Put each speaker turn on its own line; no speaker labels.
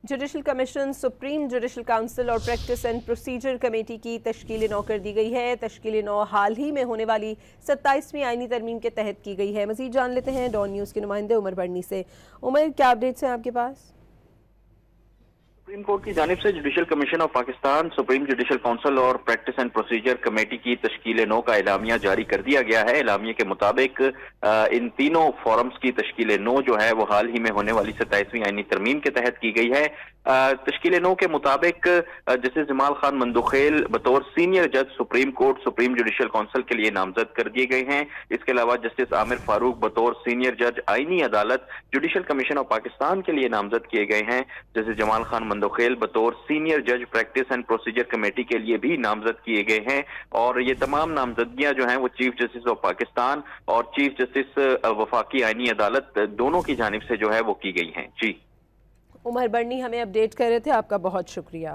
Judicial commission, supreme judicial council और practice and procedure committee की तश्कील नौ कर दी गई है। तश्कील नौ हाल ही में होने वाली 27वीं आईनी तरमीम के तहत की गई है। मज़ीद जान लेते हैं डॉन न्यूज़ के नुमाइंदे उमर बर्नी से। उमर, क्या अपडेट्स हैं आपके पास?
सुप्रीम कोर्ट की जानिब से judicial commission of Pakistan, supreme judicial council और प्रैक्टिस एंड प्रोसीजर कमेटी की तश्कील नौ का एलामिया जारी कर दिया गया है। एलामिया के मुताबिक इन तीनों फोरम्स की तश्कील नौ जो है वो हाल ही में होने वाली 27वीं आईनी तरमीम के तहत की गई है। तश्कील नौ के मुताबिक जस्टिस जमाल खान मंदोखेल बतौर सीनियर जज supreme court, supreme judicial council के लिए नामजद कर दिए गए हैं। इसके अलावा जस्टिस आमिर फारूक बतौर सीनियर जज आईनी अदालत जुडिशल कमीशन ऑफ पाकिस्तान के लिए नामजद किए गए हैं। जस्टिस जमाल खान मंदोखेल बतौर सीनियर जज प्रैक्टिस एंड प्रोसीजर कमेटी के लिए भी नामजद किए गए हैं। और ये तमाम नामजदगियां जो हैं वो चीफ जस्टिस ऑफ पाकिस्तान और चीफ जस्टिस वफाकी आईनी अदालत दोनों की जानिब से जो है वो की गई हैं। जी,
उमर बर्नी हमें अपडेट कर रहे थे, आपका बहुत शुक्रिया।